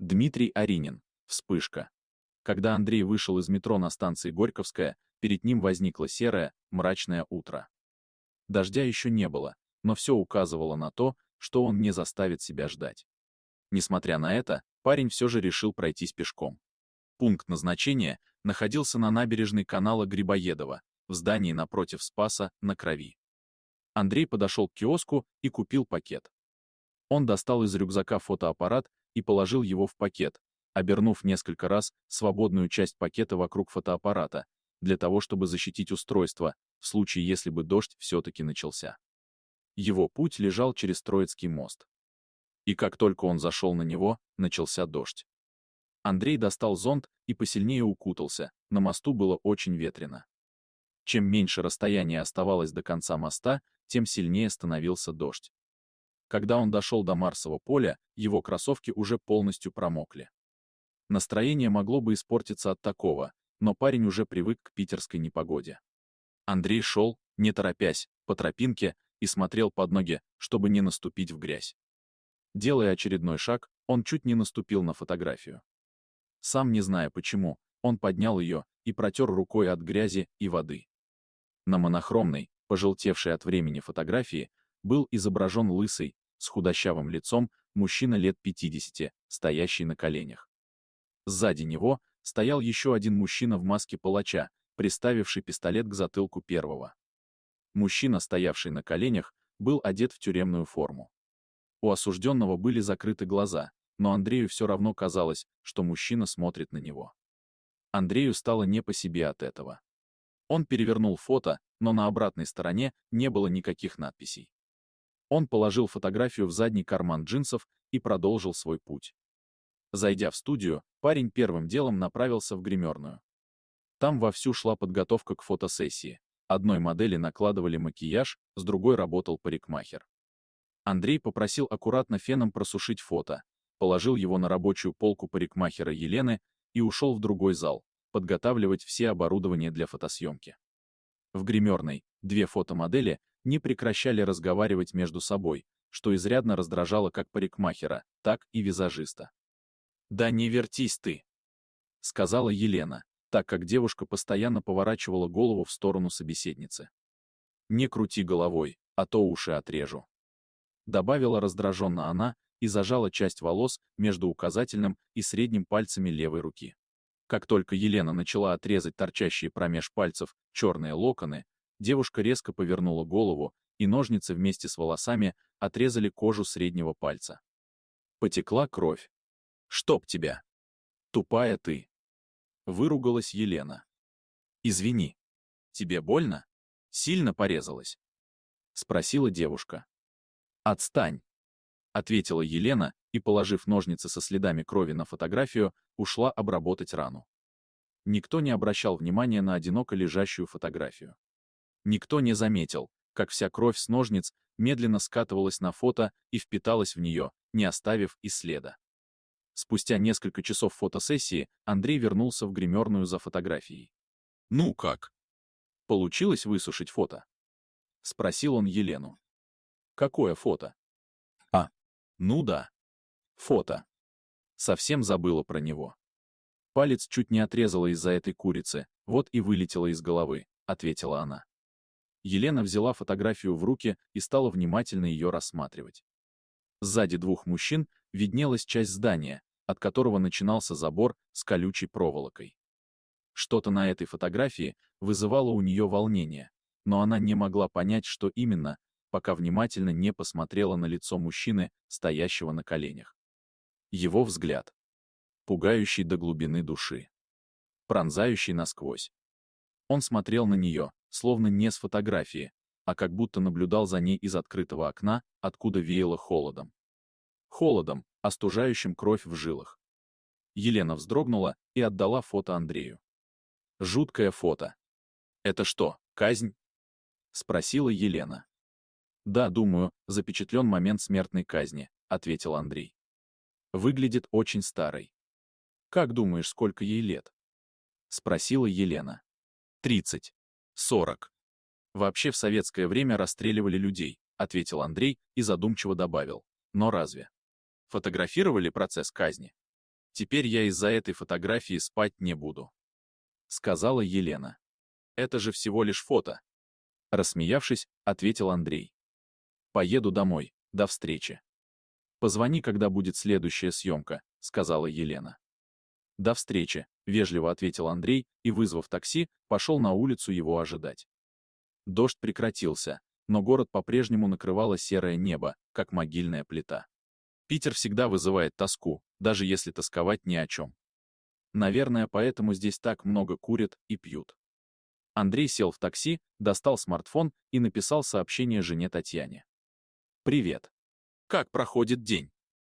Дмитрий Аринин. Вспышка. Когда Андрей вышел из метро на станции Горьковская, перед ним возникло серое, мрачное утро. Дождя еще не было, но все указывало на то, что он не заставит себя ждать. Несмотря на это, парень все же решил пройтись пешком. Пункт назначения находился на набережной канала Грибоедова, в здании напротив Спаса на Крови. Андрей подошел к киоску и купил пакет. Он достал из рюкзака фотоаппарат и положил его в пакет, обернув несколько раз свободную часть пакета вокруг фотоаппарата, для того, чтобы защитить устройство, в случае, если бы дождь все-таки начался. Его путь лежал через Троицкий мост. И как только он зашел на него, начался дождь. Андрей достал зонт и посильнее укутался, на мосту было очень ветрено. Чем меньше расстояние оставалось до конца моста, тем сильнее становился дождь. Когда он дошел до Марсового поля, его кроссовки уже полностью промокли. Настроение могло бы испортиться от такого, но парень уже привык к питерской непогоде. Андрей шел, не торопясь, по тропинке и смотрел под ноги, чтобы не наступить в грязь. Делая очередной шаг, он чуть не наступил на фотографию. Сам не зная почему, он поднял ее и протер рукой от грязи и воды. На монохромной, пожелтевшей от времени фотографии, был изображен лысый, с худощавым лицом, мужчина лет 50, стоящий на коленях. Сзади него стоял еще один мужчина в маске палача, приставивший пистолет к затылку первого. Мужчина, стоявший на коленях, был одет в тюремную форму. У осужденного были закрыты глаза, но Андрею все равно казалось, что мужчина смотрит на него. Андрею стало не по себе от этого. Он перевернул фото, но на обратной стороне не было никаких надписей. Он положил фотографию в задний карман джинсов и продолжил свой путь. Зайдя в студию, парень первым делом направился в гримерную. Там вовсю шла подготовка к фотосессии. Одной модели накладывали макияж, с другой работал парикмахер. Андрей попросил аккуратно феном просушить фото, положил его на рабочую полку парикмахера Елены и ушел в другой зал, подготавливать все оборудование для фотосъемки. В гримерной две фотомодели не прекращали разговаривать между собой, что изрядно раздражало как парикмахера, так и визажиста. «Да не вертись ты!» — сказала Елена, так как девушка постоянно поворачивала голову в сторону собеседницы. «Не крути головой, а то уши отрежу», — добавила раздраженно она и зажала часть волос между указательным и средним пальцами левой руки. Как только Елена начала отрезать торчащие промеж пальцев черные локоны, девушка резко повернула голову, и ножницы вместе с волосами отрезали кожу среднего пальца. Потекла кровь. «Чтоб тебя! Тупая ты!» — выругалась Елена. «Извини. Тебе больно? Сильно порезалась?» — спросила девушка. «Отстань!» — ответила Елена и, положив ножницы со следами крови на фотографию, ушла обработать рану. Никто не обращал внимания на одиноко лежащую фотографию. Никто не заметил, как вся кровь с ножниц медленно скатывалась на фото и впиталась в нее, не оставив и следа. Спустя несколько часов фотосессии Андрей вернулся в гримерную за фотографией. «Ну как? Получилось высушить фото?» — спросил он Елену. «Какое фото?» «Ну да. Фото. Совсем забыла про него. Палец чуть не отрезала из-за этой курицы, вот и вылетела из головы», — ответила она. Елена взяла фотографию в руки и стала внимательно ее рассматривать. Сзади двух мужчин виднелась часть здания, от которого начинался забор с колючей проволокой. Что-то на этой фотографии вызывало у нее волнение, но она не могла понять, что именно, пока внимательно не посмотрела на лицо мужчины, стоящего на коленях. Его взгляд, пугающий до глубины души, пронзающий насквозь. Он смотрел на нее, словно не с фотографии, а как будто наблюдал за ней из открытого окна, откуда веяло холодом. Холодом, остужающим кровь в жилах. Елена вздрогнула и отдала фото Андрею. «Жуткое фото. Это что, казнь?» — спросила Елена. «Да, думаю, запечатлен момент смертной казни», — ответил Андрей. «Выглядит очень старой». «Как думаешь, сколько ей лет?» — спросила Елена. 30. 40. Вообще в советское время расстреливали людей, ответил Андрей и задумчиво добавил. Но разве? Фотографировали процесс казни? Теперь я из-за этой фотографии спать не буду, сказала Елена. Это же всего лишь фото. Рассмеявшись, ответил Андрей. Поеду домой, до встречи. Позвони, когда будет следующая съемка, сказала Елена. До встречи, вежливо ответил Андрей и, вызвав такси, пошел на улицу его ожидать. Дождь прекратился, но город по-прежнему накрывало серое небо, как могильная плита. Питер всегда вызывает тоску, даже если тосковать ни о чем. Наверное, поэтому здесь так много курят и пьют. Андрей сел в такси, достал смартфон и написал сообщение жене Татьяне. «Привет. Как проходит день?»